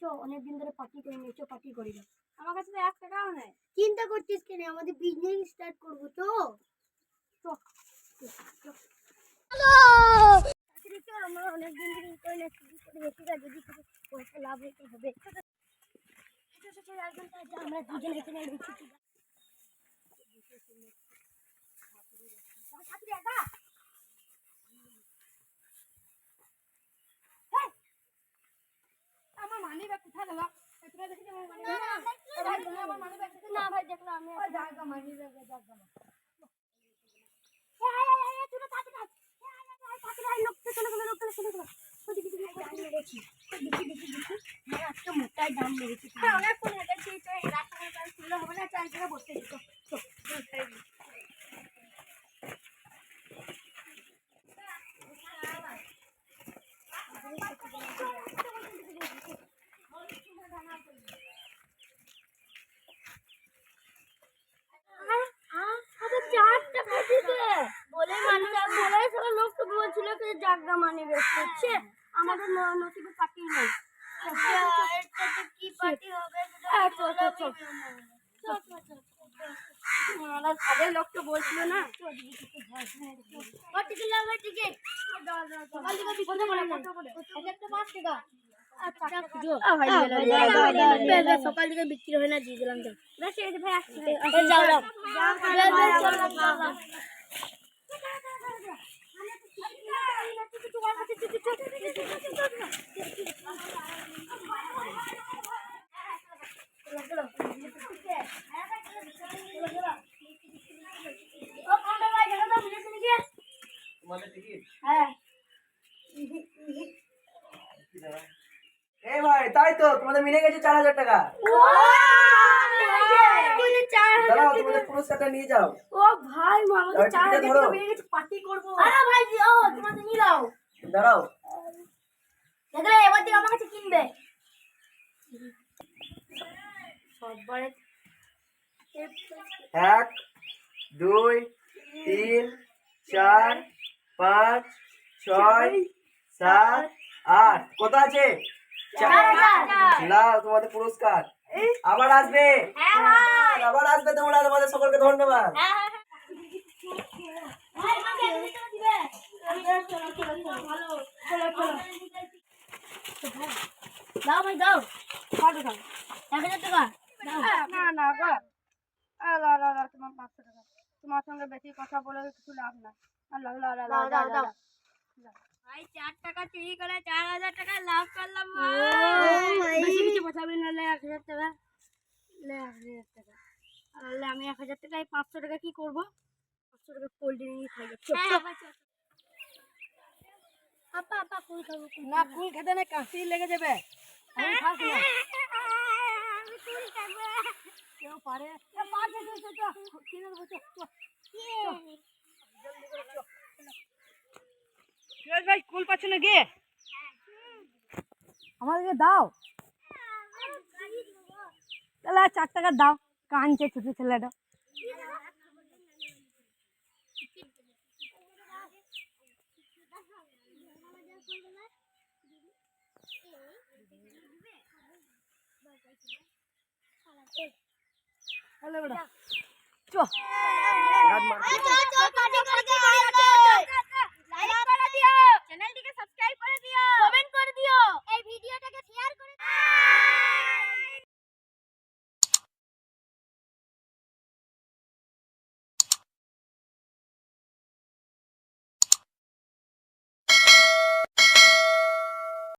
চো অনেকদিন ধরে পার্টি করি নি, চো পার্টি করি না। আমার কাছে তো 1 টাকাও নেই। চিন্তা করছিস কেন? আমাদের বিজনেস স্টার্ট করবো তো। চো হ্যালো তাড়াতাড়ি চল, আমরা অনেকদিন ধরে করি না, শুরু করে বেশি কাজ যদি কিছু পয়সা লাভ হতে হবে। আমরা দুজনে এখানে রয়েছি। আমার মানি ব্যাগ কোথায় গেল? তোরা দেখি আমার মানি ব্যাগ আমার মানি ব্যাগ না ভাই দেখলো আমি জায়গা মানি ব্যাগ জায়গা মোটাই দাম মেরেছি। অনেকক্ষণ হেঁটেছি, তো এই রাস্তাঘাট খুললে হবে না, চার জায়গায় বসতে দিত। আমাদের নসিবে পার্টি নেই। কি পার্টি হবে? আগের লোক তো বলছিল না। সকাল থেকে বিক্রি হয় না, দিয়ে দিলাম। এই ভাই, তাই তো তোমাদের মিলে গেছে 4000 টাকা। দাঁড়াও, তোমাদের পুরস্কারটা নিয়ে যাও। ও ভাই, আমাদের 4000 টাকা পেয়ে গেছে, পার্টি করবো। আরে ভাই যাও, তোমাদের নিয়ে যাও। দাঁড়াও, দেখলে এবার থেকে আমার কাছে কিনবে সববারে। 1 2 3 4 5 6 7 8 কত আছে? 4000। নাও তোমাদের পুরস্কার। আবার আসবে, আবার আসবে তোমরা। তোমাদের সকলকে ধন্যবাদ। দাও ভাই দাও, 1000 টাকা দাও। না না গো, তোমার 500 টাকা। তোমার সঙ্গে বেশি কথা বলে কিছু লাভ নাই। দাও। ভাই 4 টাকা চুরি করে 4000 টাকা লাভ করলাম। বেশি কিছু বসাবি না, 1000 টাকা। 1000 টাকা। আর আমি 1000 টাকায় 500 টাকা কি করবো? 500 টাকা কোল্ড ড্রিঙ্ক খাই। আপা ফুল খাবো। না, ফুল খেতে না, কাশি লেগে যাবে। আমি খাস না। কেউ পারে? ভাই কুল পাচ্ছ না গিয়ে আমাদেরকে দাও। তাহলে 4 টাকা দাও। কানছে ছোট ছেলেটা। চ্যানেলটিকে সাবস্ক্রাইব করে দিও, কমেন্ট করে দিও, এই ভিডিওটাকে শেয়ার